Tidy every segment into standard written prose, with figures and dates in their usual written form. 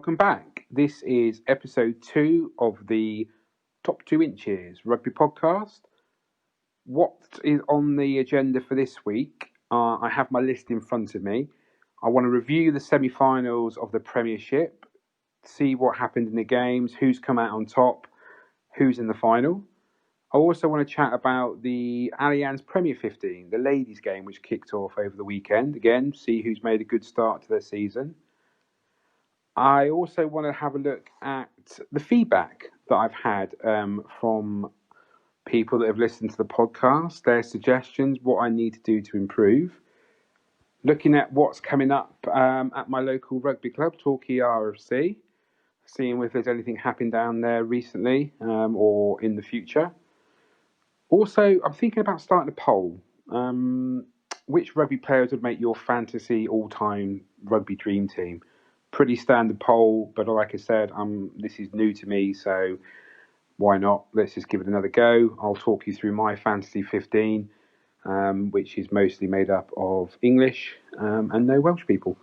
welcome back. This is episode 2 of the Top 2 Inches Rugby podcast. What is on the agenda for this week? I have my list in front of me. I want to review the semi-finals of the Premiership, see what happened in the games, who's come out on top, who's in the final. I also want to chat about the Allianz Premier 15, the ladies' game, which kicked off over the weekend. Again, see who's made a good start to their season. I also want to have a look at the feedback that I've had from people that have listened to the podcast, their suggestions, what I need to do to improve. Looking at what's coming up at my local rugby club, Torquay RFC, seeing if there's anything happened down there recently or in the future. Also, I'm thinking about starting a poll. Which rugby players would make your fantasy all-time rugby dream team? Pretty standard poll, but like I said, this is new to me, so why not? Let's just give it another go. I'll talk you through my fantasy 15, which is mostly made up of English and no Welsh people.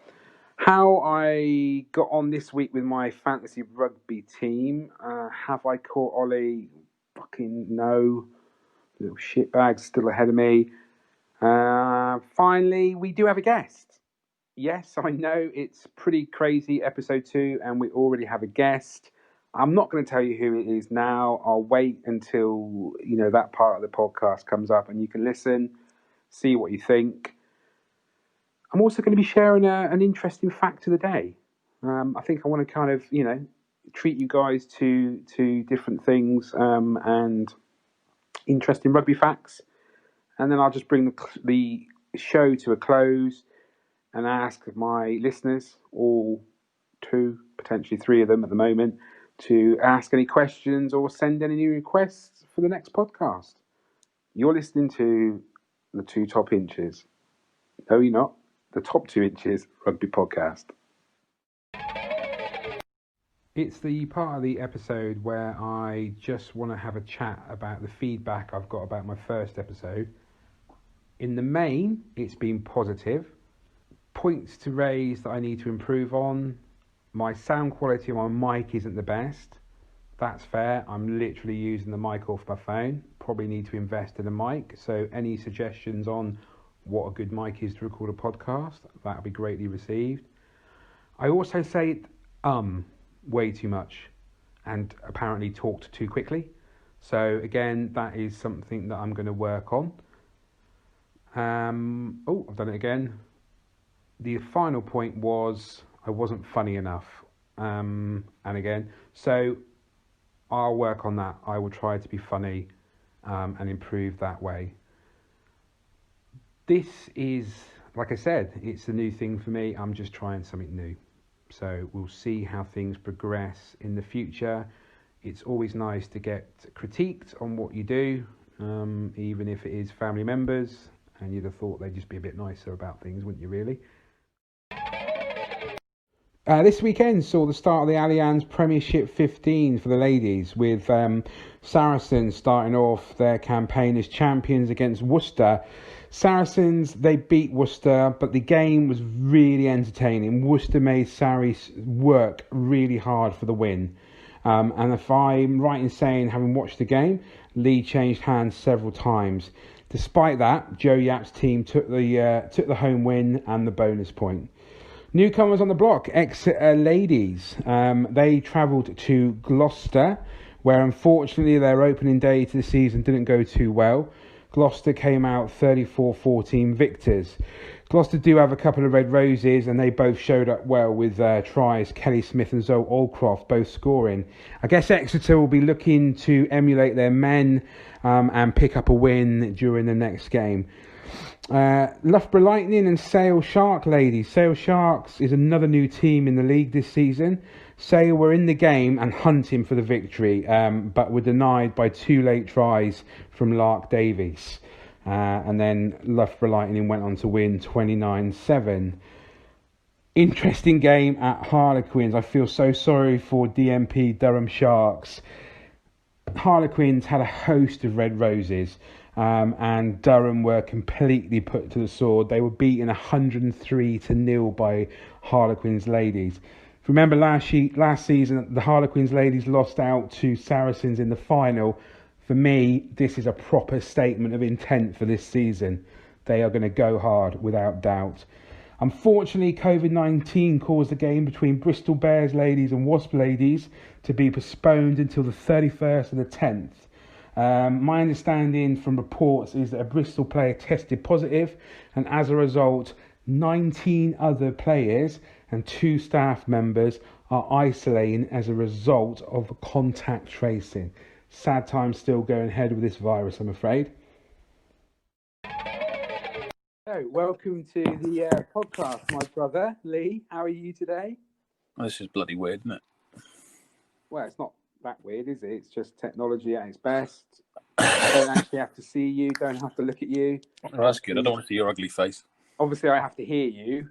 How I got on this week with my fantasy rugby team, have I caught Ollie? Fucking no. Little shitbag's still ahead of me. Finally, we do have a guest. Yes, I know it's pretty crazy, episode 2, and we already have a guest. I'm not going to tell you who it is now. I'll wait until that part of the podcast comes up and you can listen, see what you think. I'm also going to be sharing an interesting fact of the day. I think I want to kind of, treat you guys to different things and interesting rugby facts. And then I'll just bring the show to a close and ask my listeners, all 2, potentially 3 of them at the moment, to ask any questions or send any new requests for the next podcast. You're listening to the 2 Top Inches. No, you're not. The Top 2 Inches Rugby Podcast. It's the part of the episode where I just want to have a chat about the feedback I've got about my first episode. In the main, it's been positive. Points to raise that I need to improve on. My sound quality on my mic isn't the best. That's fair. I'm literally using the mic off my phone. Probably need to invest in a mic. So any suggestions on what a good mic is to record a podcast, that'll be greatly received. I also say way too much and apparently talked too quickly. So again, that is something that I'm going to work on. I've done it again. The final point was I wasn't funny enough. And again, so I'll work on that. I will try to be funny and improve that way. This is, like I said, it's a new thing for me. I'm just trying something new. So we'll see how things progress in the future. It's always nice to get critiqued on what you do, even if it is family members. And you'd have thought they'd just be a bit nicer about things, wouldn't you, really? This weekend saw the start of the Allianz Premiership 15 for the ladies, with Saracens starting off their campaign as champions against Worcester. Saracens, they beat Worcester, but the game was really entertaining. Worcester made Saris work really hard for the win. And if I'm right in saying, having watched the game, Lee changed hands several times. Despite that, Joe Yapp's team took the home win and the bonus point. Newcomers on the block, Exeter ladies. They travelled to Gloucester, where unfortunately their opening day to the season didn't go too well. Gloucester came out 34-14 victors. Gloucester do have a couple of red roses, and they both showed up well with tries. Kelly Smith and Zoe Aldcroft both scoring. I guess Exeter will be looking to emulate their men and pick up a win during the next game. Loughborough Lightning and Sale Shark ladies. Sale Sharks is another new team in the league this season. Sale were in the game and hunting for the victory, but were denied by 2 late tries from Lark Davies. And then Loughborough Lightning went on to win 29-7. Interesting game at Harlequins. I feel so sorry for DMP Durham Sharks. Harlequins had a host of red roses, and Durham were completely put to the sword. They were beaten 103-0 by Harlequins ladies. Remember last season, the Harlequins ladies lost out to Saracens in the final. For me, this is a proper statement of intent for this season. They are going to go hard, without doubt. Unfortunately, COVID-19 caused the game between Bristol Bears ladies and Wasp ladies to be postponed until the 31st of the 10th. My understanding from reports is that a Bristol player tested positive, and as a result, 19 other players and 2 staff members are isolating as a result of contact tracing. Sad times still going ahead with this virus, I'm afraid. So, welcome to the podcast, my brother, Lee. How are you today? This is bloody weird, isn't it? Well, it's not that weird, is it? It's just technology at its best. I don't actually have to see you, don't have to look at you. Oh, that's good. I don't want to see your ugly face. Obviously, I have to hear you.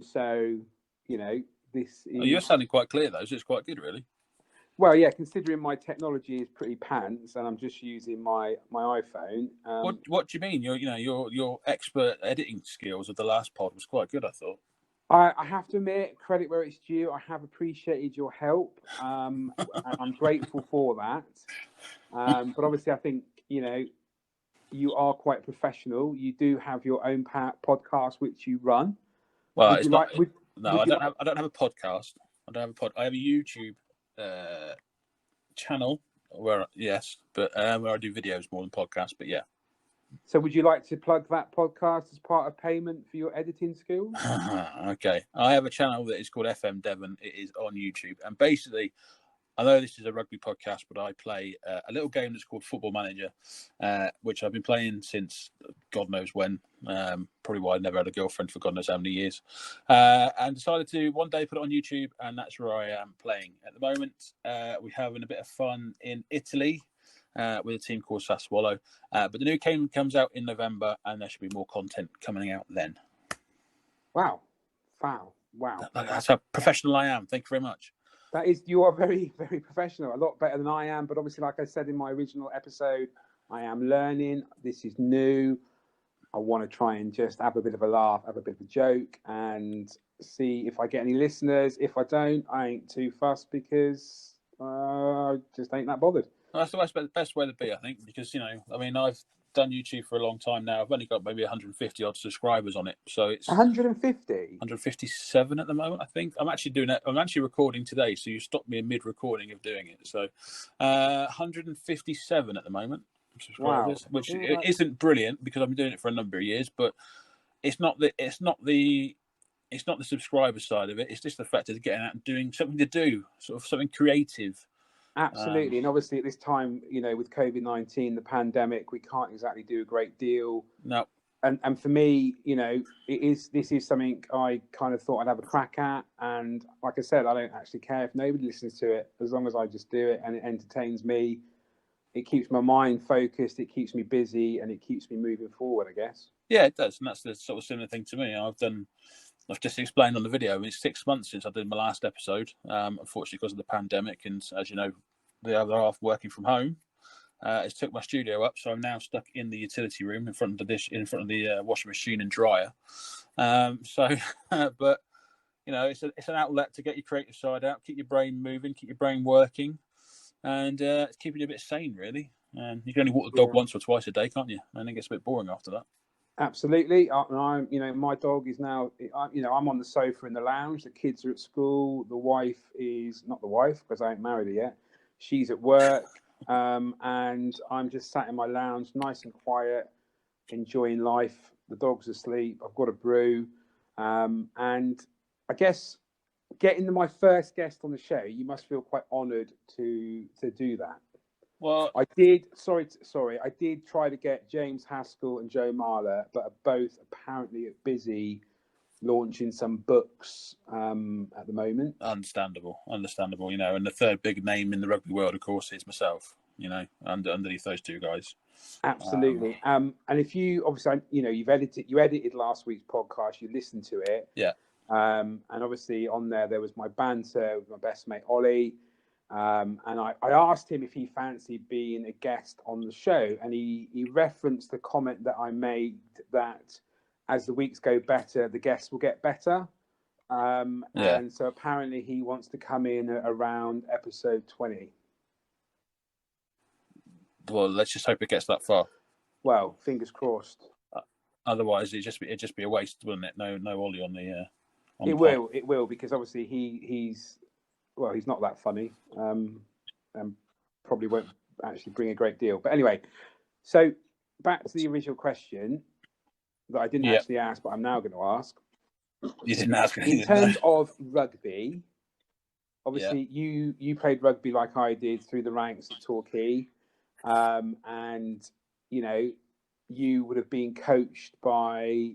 So, you know, this is... Oh, you're sounding quite clear, though, so it's quite good, really. Well, yeah, considering my technology is pretty pants and I'm just using my iPhone. What do you mean? Your expert editing skills of the last pod was quite good, I thought. I have to admit, credit where it's due. I have appreciated your help. And I'm grateful for that. But obviously, I think, you are quite professional. You do have your own podcast, which you run. Well, I don't have a podcast. I have a YouTube channel where I do videos more than podcasts. But yeah. So would you like to plug that podcast as part of payment for your editing skills? Okay. I have a channel that is called FM Devon. It is on YouTube. And basically, I know this is a rugby podcast, but I play a little game that's called Football Manager, which I've been playing since God knows when. Probably why I never had a girlfriend for God knows how many years. And decided to one day put it on YouTube, and that's where I am playing at the moment. We're having a bit of fun in Italy with a team called Sassuolo. But the new game comes out in November, and there should be more content coming out then. Wow. That's how professional I am. Thank you very much. You are very, very professional, a lot better than I am. But obviously, like I said in my original episode, I am learning. This is new. I want to try and just have a bit of a laugh, have a bit of a joke, and see if I get any listeners. If I don't, I ain't too fussed because I just ain't that bothered. Well, that's the best way to be, I think, because, I've done YouTube for a long time now. I've only got maybe 150 odd subscribers on it, so it's 150, 157 at the moment, I think. I'm actually recording today, so you stopped me in mid-recording of doing it. So 157 at the moment subscribers, wow. Which isn't brilliant because I've been doing it for a number of years, but it's not the subscriber side of it. It's just the fact of getting out and doing something to do, sort of something creative. Absolutely. And obviously at this time, with COVID-19, the pandemic, we can't exactly do a great deal. No. And for me, this is something I kind of thought I'd have a crack at. And like I said, I don't actually care if nobody listens to it, as long as I just do it and it entertains me. It keeps my mind focused, it keeps me busy, and it keeps me moving forward, I guess. Yeah, it does. And that's the sort of similar thing to me. I've just explained on the video, it's 6 months since I did my last episode, unfortunately because of the pandemic. And as you know, the other half working from home, it's took my studio up. So I'm now stuck in the utility room in front of the washing machine and dryer. But, it's an outlet to get your creative side out, keep your brain moving, keep your brain working. And it's keeping you a bit sane, really. You can only walk the dog once or twice a day, can't you? And it gets a bit boring after that. Absolutely. My dog is now, I'm on the sofa in the lounge. The kids are at school. The wife is not the wife because I ain't married her yet. She's at work. And I'm just sat in my lounge, nice and quiet, enjoying life. The dog's asleep. I've got a brew. And I guess getting my first guest on the show, you must feel quite honoured to do that. Well, I did. Sorry. I did try to get James Haskell and Joe Marler, but are both apparently busy launching some books at the moment. Understandable. And the third big name in the rugby world, of course, is myself. Underneath those two guys. Absolutely. And if you obviously, you edited last week's podcast. You listened to it. Yeah. And obviously on there was my banter with my best mate Ollie. And I asked him if he fancied being a guest on the show, and he referenced the comment that I made that as the weeks go better, the guests will get better. And so apparently he wants to come in around episode 20. Well, let's just hope it gets that far. Well, fingers crossed. Otherwise, it'd just be a waste, wouldn't it? No Ollie on the. It will, because obviously he's not that funny, and probably won't actually bring a great deal. But anyway, so back to the original question that I didn't actually ask, but I'm now going to ask. You didn't ask me. In terms of rugby, obviously you played rugby like I did through the ranks at Torquay, and you would have been coached by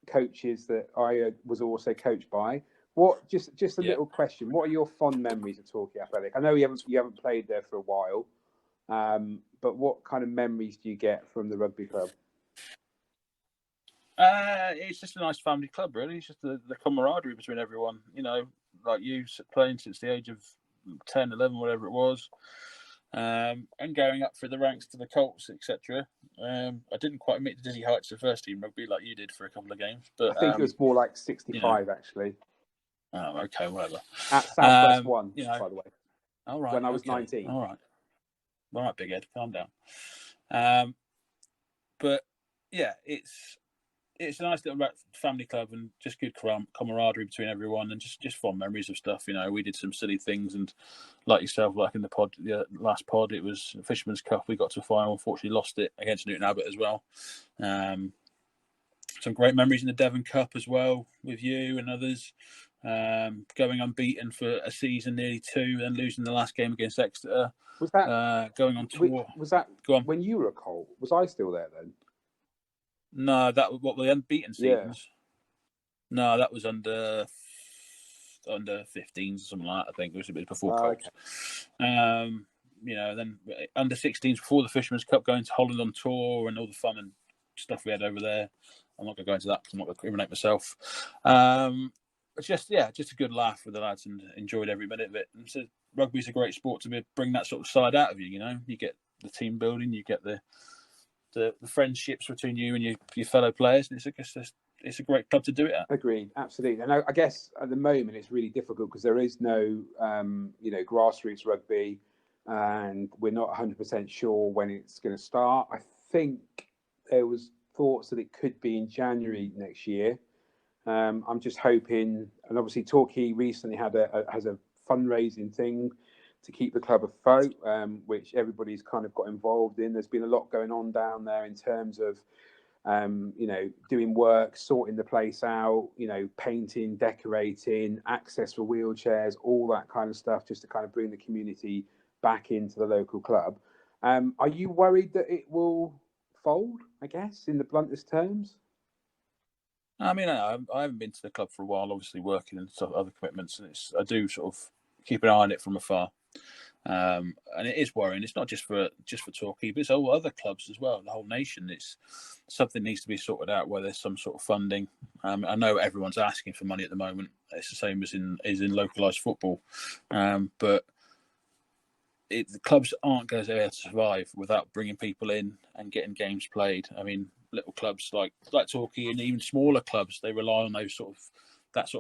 coaches that I was also coached by. What just a little question? What are your fond memories of Torquay Athletic? I know you haven't played there for a while, but what kind of memories do you get from the rugby club? It's just a nice family club, really. It's just the camaraderie between everyone. Like you playing since the age of 10, 11, whatever it was, and going up through the ranks to the Colts, etc. I didn't quite meet the dizzy heights of first team rugby like you did for a couple of games, but I think it was more like 65 actually. Oh, okay, whatever. At Southwest One, by the way. All right. When I was 19. All right, big head, calm down. But yeah, it's a nice little family club and just good camaraderie between everyone and just fond memories of stuff. We did some silly things, and like yourself, like in the last pod, it was Fisherman's Cup. We got to a final, unfortunately lost it against Newton Abbott as well. Some great memories in the Devon Cup as well with you and others. Going unbeaten for a season, nearly two, and losing the last game against Exeter. Was that going on tour? Was that when you were a Colt? Was I still there then? No, that was what the unbeaten seasons. Yeah. No, that was under 15s or something like that. I think it was a bit before Colts. Okay. Then under 16s before the Fisherman's Cup, going to Holland on tour and all the fun and stuff we had over there. I'm not going to go into that because I'm not going to criminate myself. Just a good laugh with the lads and enjoyed every minute of it. And so rugby's a great sport to bring that sort of side out of you. You get the team building, you get the friendships between you and your fellow players, and it's a great club to do it at. Agreed, absolutely. And I guess at the moment it's really difficult because there is no grassroots rugby, and we're not 100% sure when it's going to start. I think there was thoughts that it could be in January next year. I'm just hoping, and obviously Torquay recently has a fundraising thing to keep the club afloat, which everybody's kind of got involved in. There's been a lot going on down there in terms of, doing work, sorting the place out, painting, decorating, access for wheelchairs, all that kind of stuff, just to kind of bring the community back into the local club. Are you worried that it will fold, I guess, in the bluntest terms? I mean, I haven't been to the club for a while, obviously working and other commitments, and I do sort of keep an eye on it from afar. And it is worrying. It's not just for Torquay, but it's all other clubs as well, the whole nation. It's something needs to be sorted out where there's some sort of funding. I know everyone's asking for money at the moment. It's the same as in localised football, but the clubs aren't going to be able to survive without bringing people in and getting games played. I mean, little clubs like Torquay and even smaller clubs, they rely on that sort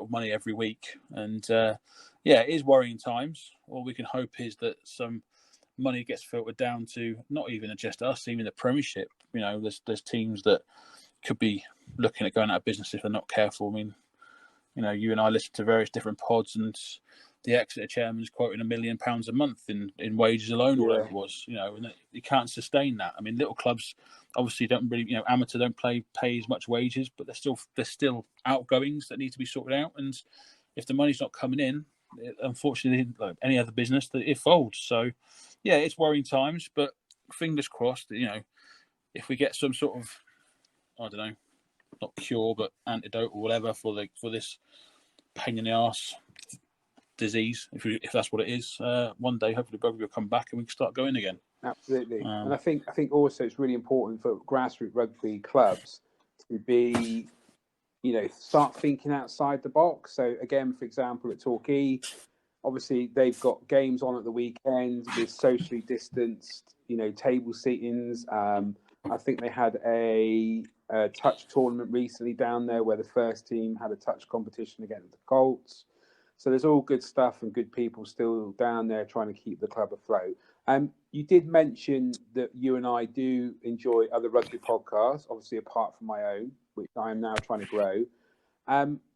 of money every week. And it is worrying times. All we can hope is that some money gets filtered down to not even just us, even the Premiership. There's teams that could be looking at going out of business if they're not careful. I mean, you and I listen to various different pods, and the Exeter chairman's quoting £1 million a month in wages alone, or whatever it was. And you can't sustain that. I mean, little clubs obviously don't really, amateur don't pay as much wages, but there's still outgoings that need to be sorted out. And if the money's not coming in, unfortunately, like any other business, it folds. So, it's worrying times, but fingers crossed that, if we get some sort of, I don't know, not cure, but antidote or whatever for this pain in the arse disease, if that's what it is, one day hopefully rugby will come back and we can start going again. Absolutely. And I think also it's really important for grassroots rugby clubs to be, start thinking outside the box. So again, for example, at Torquay, obviously they've got games on at the weekend with socially distanced, table seatings. I think they had a touch tournament recently down there where the first team had a touch competition against the Colts. So there's all good stuff and good people still down there trying to keep the club afloat. You did mention that you and I do enjoy other rugby podcasts, obviously apart from my own, which I am now trying to grow.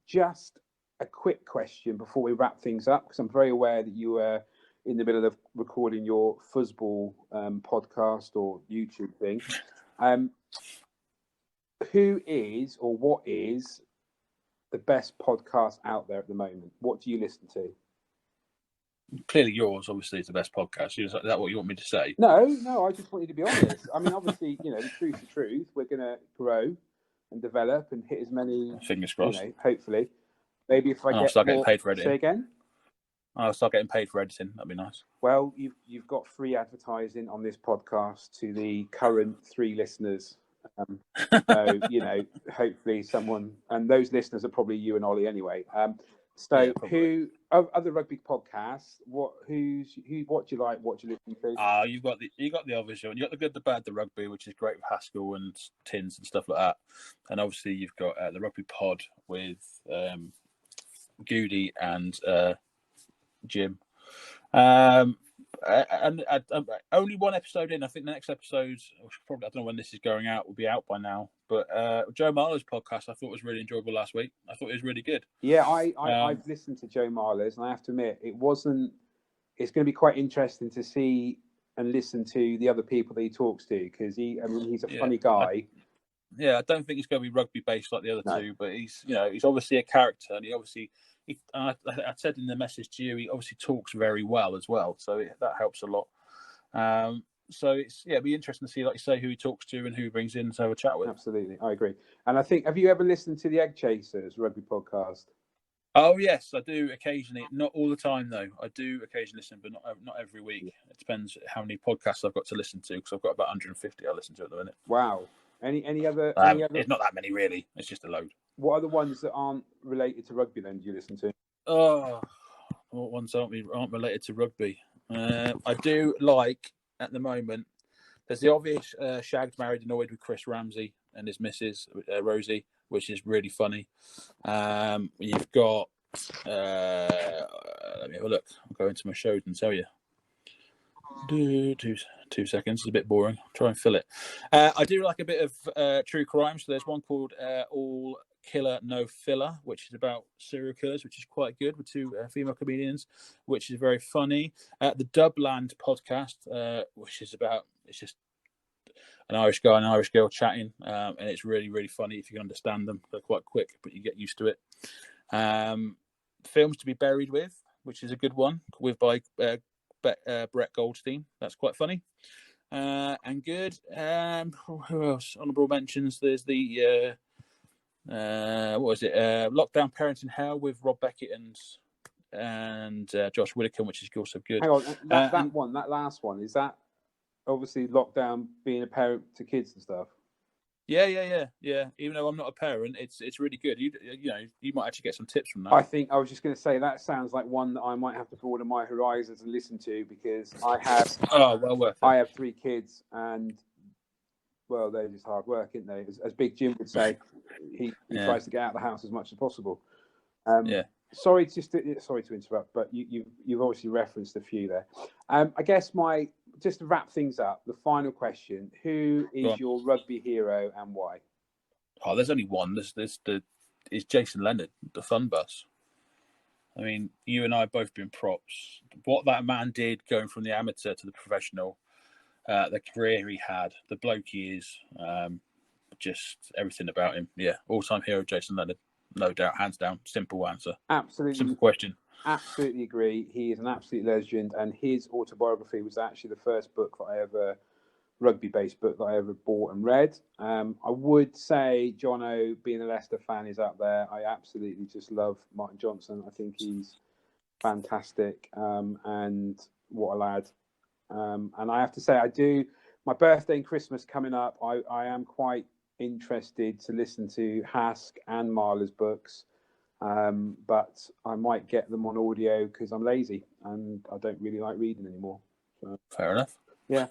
Just a quick question before we wrap things up, because I'm very aware that you were in the middle of recording your football podcast or YouTube thing. Who is or what is the best podcast out there at the moment? What do you listen to? Clearly, yours obviously is the best podcast. Is that what you want me to say? No. I just want you to be honest. I mean, obviously, the truth's the truth. We're going to grow and develop and hit as many. Fingers crossed. Hopefully, maybe if I'll start getting paid for editing. Say again. I'll start getting paid for editing. That'd be nice. Well, you've got free advertising on this podcast to the current 3 listeners. So hopefully someone, and those listeners are probably you and Ollie anyway. Who other rugby podcasts? What do you like? What do you listen to? You got the obvious one. You got the good, the bad, the rugby, which is great with Haskell and Tins and stuff like that. And obviously you've got the Rugby Pod with Goody and Jim. And only one episode in. I think the next episode, probably, I don't know when this is going out, will be out by now. But Joe Marler's podcast, I thought was really enjoyable last week. I thought it was really good. Yeah, I've listened to Joe Marler's, and I have to admit, it's going to be quite interesting to see and listen to the other people that he talks to, because he's a funny guy. I don't think he's going to be rugby based like the other two, but he's obviously a character, and I said in the message to you, he obviously talks very well as well, so that helps a lot. So it'd be interesting to see, like you say, who he talks to and who he brings in to have a chat with. Absolutely, I agree. And I think, have you ever listened to the Egg Chasers rugby podcast? Oh yes, I do occasionally. Not all the time though. I do occasionally listen, but not every week. Yeah. It depends how many podcasts I've got to listen to, because I've got about 150 I listen to at the minute. Wow. Any other? It's not that many really. It's just a load. What are the ones that aren't related to rugby then? Do you listen to? Oh, what ones aren't related to rugby? I do like at the moment. There's the obvious Shagged, Married, Annoyed with Chris Ramsey and his missus Rosie, which is really funny. You've got. Let me have a look. I'll go into my shows and tell you. 2 seconds. It's a bit boring. I'll try and fill it. I do like a bit of true crime. So there's one called All Killer No Filler, which is about serial killers, which is quite good, with 2 female comedians, which is very funny. The Dubland podcast, which is it's just an Irish guy and an Irish girl chatting, and it's really, really funny if you can understand them. They're quite quick, but you get used to it. Films to be Buried With, which is a good one, by Brett Goldstein. That's quite funny and good. Who else? Honourable mentions. There's the what is it? Lockdown Parenting Hell with Rob Beckett and Josh Widdicombe, which is also good. Hang on, that last one, is that obviously lockdown being a parent to kids and stuff? Yeah. Even though I'm not a parent, it's really good. You might actually get some tips from that. I think I was just going to say that sounds like one that I might have to broaden my horizons and listen to, because I have. Well worth it. I have 3 kids, and well, they're just hard work, aren't they? As Big Jim would say, he tries to get out of the house as much as possible. Sorry to interrupt, but you've obviously referenced a few there. I guess just to wrap things up, the final question: who is your rugby hero and why? Oh, there's only one. Is Jason Leonard, the Fun Bus. I mean, you and I have both been props. What that man did going from the amateur to the professional, the career he had, the bloke he is, just everything about him. Yeah, all-time hero Jason Leonard, no doubt, hands down. Simple answer. Absolutely. Simple question. Absolutely agree. He is an absolute legend, and his autobiography was actually the first rugby-based book that I ever bought and read. I would say Jono, being a Leicester fan, is up there. I absolutely just love Martin Johnson. I think he's fantastic, and what a lad. And I have to say, my birthday and Christmas coming up, I am quite interested to listen to Hask and Marler's books. But I might get them on audio because I'm lazy and I don't really like reading anymore. So. Fair enough. Yeah.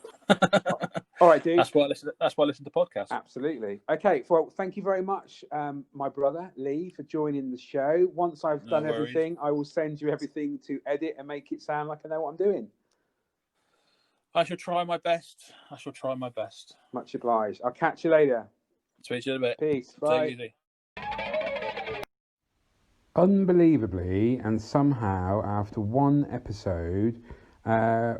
All right, dude. That's why I listen to podcasts. Absolutely. Okay. Well, thank you very much, my brother Lee, for joining the show. Once I've done everything, I will send you everything to edit and make it sound like I know what I'm doing. I shall try my best. Much obliged. I'll catch you later. Speak to you in a bit. Peace. Bye. Take it easy. Unbelievably, and somehow after one episode,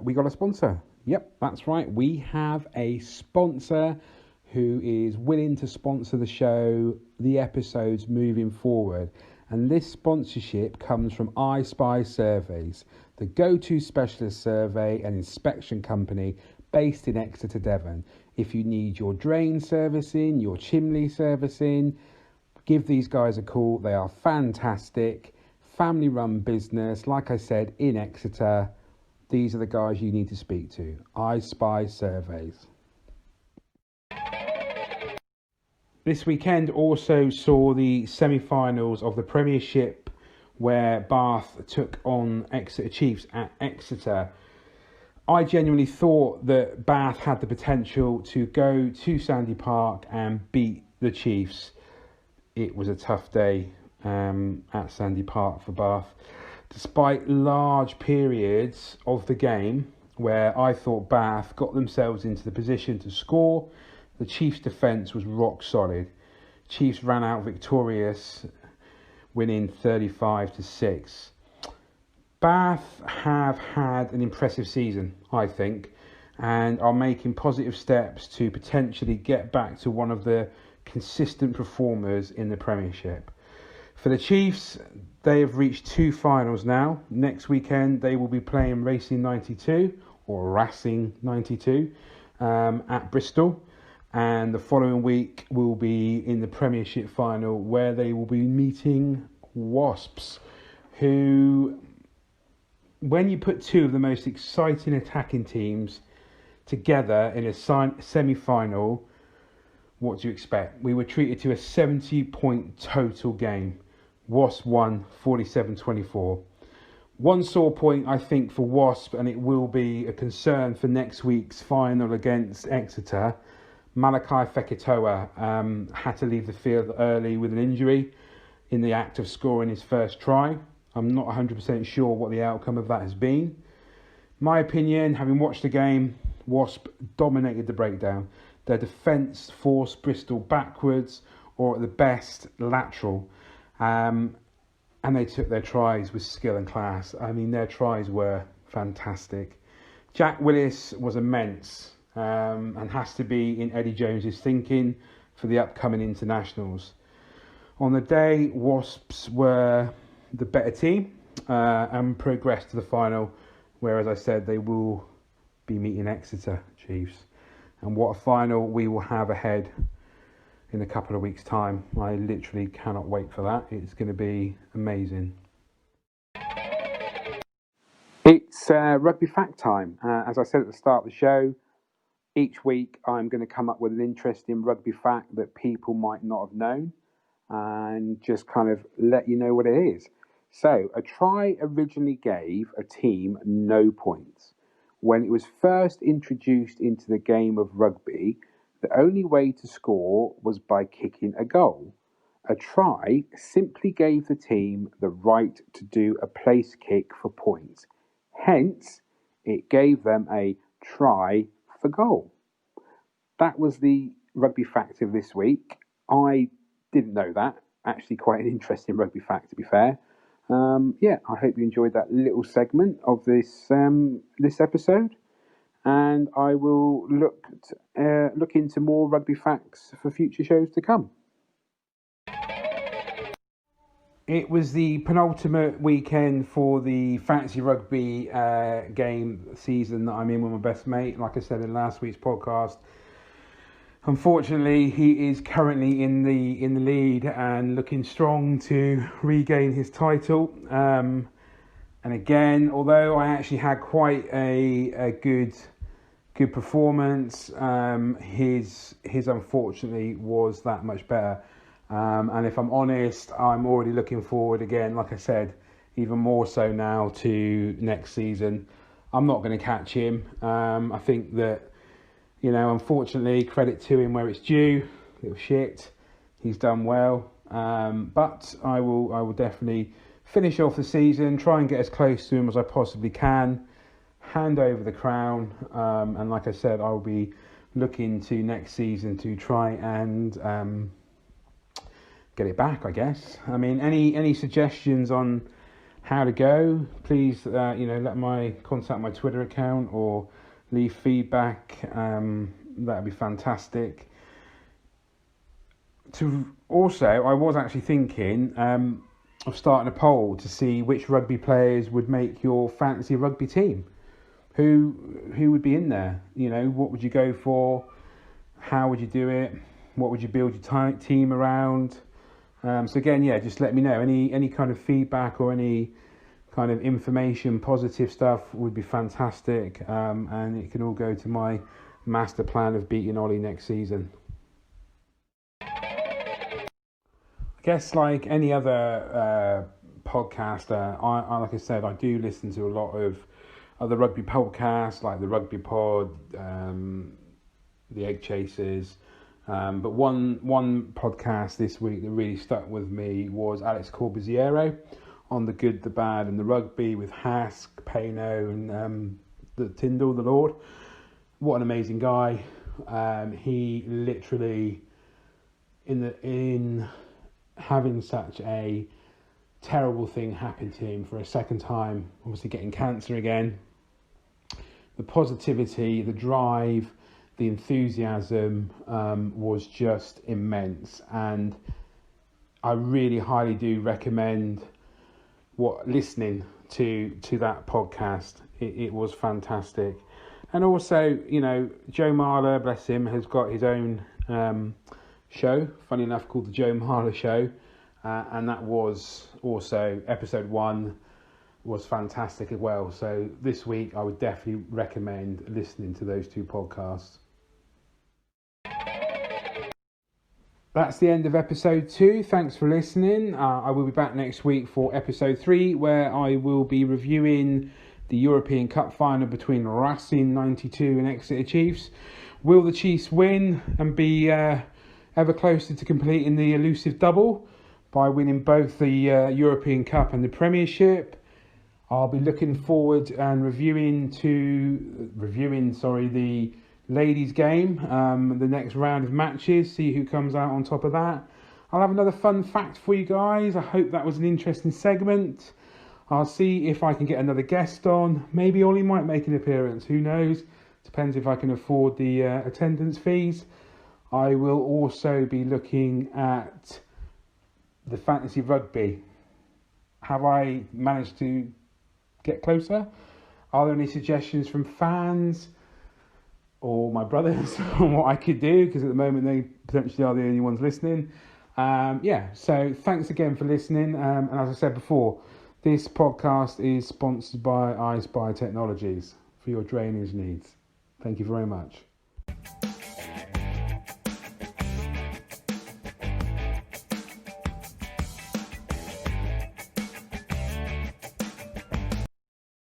we got a sponsor. Yep, that's right. We have a sponsor who is willing to sponsor the show, the episodes moving forward. And this sponsorship comes from I Spy Surveys, the go-to specialist survey and inspection company based in Exeter, Devon. If you need your drain servicing, your chimney servicing, give these guys a call. They are fantastic, family-run business. Like I said, in Exeter, these are the guys you need to speak to. I Spy Surveys. This weekend also saw the semi-finals of the Premiership, where Bath took on Exeter Chiefs at Exeter. I genuinely thought that Bath had the potential to go to Sandy Park and beat the Chiefs. It was a tough day at Sandy Park for Bath. Despite large periods of the game where I thought Bath got themselves into the position to score, the Chiefs' defence was rock solid. Chiefs ran out victorious, winning 35-6. Bath have had an impressive season, I think, and are making positive steps to potentially get back to one of the consistent performers in the Premiership. For the Chiefs, they have reached 2 finals now. Next weekend they will be playing Racing 92 or Racing 92 at Bristol, and the following week will be in the Premiership final where they will be meeting Wasps, who, when you put two of the most exciting attacking teams together in a semi-final, what do you expect? We were treated to a 70-point total game. Wasp won 47-24. One sore point, I think, for Wasp, and it will be a concern for next week's final against Exeter. Malachi Fekitoa had to leave the field early with an injury in the act of scoring his first try. I'm not 100% sure what the outcome of that has been. My opinion, having watched the game, Wasp dominated the breakdown. Their defence forced Bristol backwards, or at the best, lateral. And they took their tries with skill and class. I mean, their tries were fantastic. Jack Willis was immense and has to be in Eddie Jones's thinking for the upcoming internationals. On the day, Wasps were the better team and progressed to the final, where, as I said, they will be meeting Exeter Chiefs. And what a final we will have ahead in a couple of weeks' time. I literally cannot wait for that. It's going to be amazing. It's rugby fact time. As I said at the start of the show, each week I'm going to come up with an interesting rugby fact that people might not have known and just kind of let you know what it is. So, a try originally gave a team no points. When it was first introduced into the game of rugby, the only way to score was by kicking a goal. A try simply gave the team the right to do a place kick for points. Hence, it gave them a try for goal. That was the rugby fact of this week. I didn't know that. Actually, quite an interesting rugby fact, to be fair. I hope you enjoyed that little segment of this episode, and I will look into more rugby facts for future shows to come. It was the penultimate weekend for the fantasy rugby game season that I'm in with my best mate. Like I said in last week's podcast, unfortunately, he is currently in the lead and looking strong to regain his title. And again, although I actually had quite a good performance, his unfortunately was that much better. And if I'm honest, I'm already looking forward again, like I said, even more so now to next season. I'm not going to catch him. I think that, unfortunately, credit to him where it's due. Little shit. He's done well. But I will definitely finish off the season, try and get as close to him as I possibly can, hand over the crown, and like I said, I'll be looking to next season to try and get it back, I guess. I mean, any suggestions on how to go, please contact my Twitter account or leave feedback. That'd be fantastic. I was actually thinking of starting a poll to see which rugby players would make your fantasy rugby team. Who would be in there? What would you go for? How would you do it? What would you build your team around? So again, just let me know. Any kind of feedback or any kind of information, positive stuff would be fantastic. And it can all go to my master plan of beating Ollie next season. I guess like any other podcaster, I like I said, I do listen to a lot of other rugby podcasts like the Rugby Pod, the Egg Chasers. But one podcast this week that really stuck with me was Alex Corbuziero on the Good, the Bad and the Rugby with Hask, Payno and the Tyndall, the Lord. What an amazing guy. He literally, in having such a terrible thing happen to him for a second time, obviously getting cancer again, the positivity, the drive, the enthusiasm was just immense, and I really highly do recommend listening to that podcast. It was fantastic. And also, Joe Marler, bless him, has got his own show, funny enough, called the Joe Marler Show, and that was also episode 1 was fantastic as well. So this week I would definitely recommend listening to those 2 podcasts. That's the end of episode 2. Thanks for listening. I will be back next week for episode 3, where I will be reviewing the European Cup final between Racing 92 and Exeter Chiefs. Will the Chiefs win and be ever closer to completing the elusive double by winning both the European Cup and the Premiership? I'll be looking forward and reviewing the ladies' game, the next round of matches, see who comes out on top of that. I'll have another fun fact for you guys. I hope that was an interesting segment. I'll see if I can get another guest on. Maybe Ollie might make an appearance, who knows? Depends if I can afford the attendance fees. I will also be looking at the fantasy rugby. Have I managed to get closer? Are there any suggestions from fans or my brothers on what I could do? Because at the moment they potentially are the only ones listening. So thanks again for listening. And as I said before, this podcast is sponsored by iSpy Technologies for your drainage needs. Thank you very much.